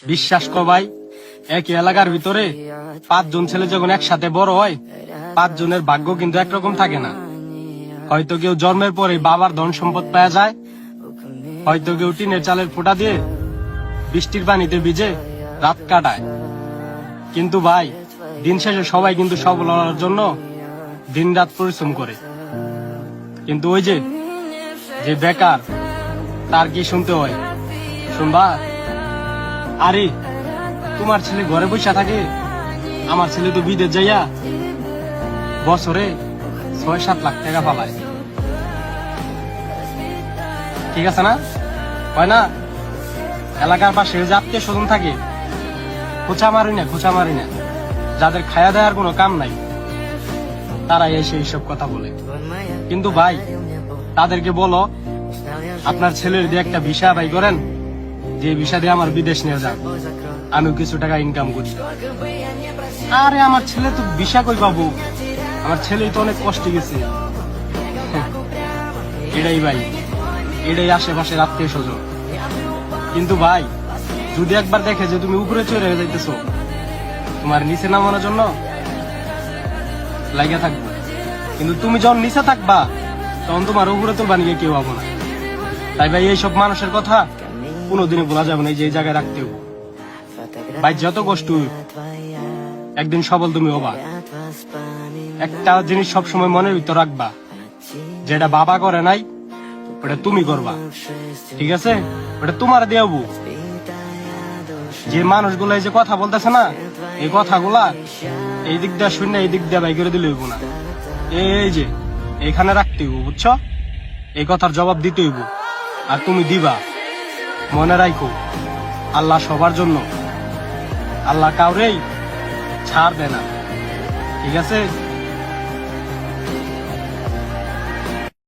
বিশ্বাস কর ভাই, একই এলাকার ভিতরে 5 জন ছেলে যখন একসাথে বড় হয়, 5 জনের ভাগ্য কিন্তু একরকম থাকে না। হয়তো কেউ জন্মের পরে বাবার ধন সম্পদ পাওয়া যায়, হয়তো কেউ টিনের চালের ফোঁটা দিয়ে বৃষ্টির পানিতে ভিজে রাত কাটায়। কিন্তু ভাই, দিন শেষে সবাই কিন্তু সফল হওয়ার জন্য দিন রাত পরিশ্রম করে। কিন্তু ওই যে বেকার, তার কি শুনতে হয়? শুনবা? আরে তোমার ছেলে ঘরে বসে থাকে, আমার ছেলে তো বিদেশ যাইয়া বছরে 6-7 লাখ টাকা পালায়। ঠিক আছে না? হয় না? এলাকার পাশে যে আত্মীয় স্বজন থাকে, খোঁচা মারি না, যাদের খায়া দেওয়ার কোনো কাম নাই, তারা এসে এইসব কথা বলে। কিন্তু ভাই, তাদেরকে বলো আপনার ছেলের দিয়ে একটা ভিসা বাই করেন, যে ভিসা দিয়ে আমার বিদেশ নিয়ে যান, আমি কিছু টাকা ইনকাম করি। আরে আমার ছেলে তো ভিসা কই পাবো, আমার ছেলে তো অনেক কষ্টে গেছে। এটাই ভাই, এটাই আশেপাশের আত্মীয় স্বজন। কিন্তু ভাই, যদি একবার দেখে যে তুমি উপরে চড়ে যাইতেছো, তোমার নিচে নামানোর জন্য লাগিয়ে থাকবো। কিন্তু তুমি যখন নিচে থাকবা, তখন তোমার উপরে তো বানিয়ে কেউ হবো না। তাই ভাই, এইসব মানুষের কথা কোনোদিনই বলা যাবে না, এই জায়গায় রাখতে হবে। ভাই, যত কষ্ট একদিন সফল তুমি হবা। একটা জিনিস সবসময় মনের ভিতর রাখবা, যেটা বাবা করে নাই ওটা তুমি করবা। ঠিক আছে? ওটা তোমার দেবো। যে মানুষগুলো এই যে কথা বলতেছে না, এই কথাগুলা এই দিক দিয়ে শুনে এই দিক দিয়ে বাই করে দিলে হইব না। এই যে এখানে রাখতে হইব, বুঝছো? এই কথার জবাব দিতে হইব, আর তুমি দিবা। মনে রাখো, আল্লাহ সবার জন্য, আল্লাহ কাউরেই ছাড় দেয় না। ঠিক আছে?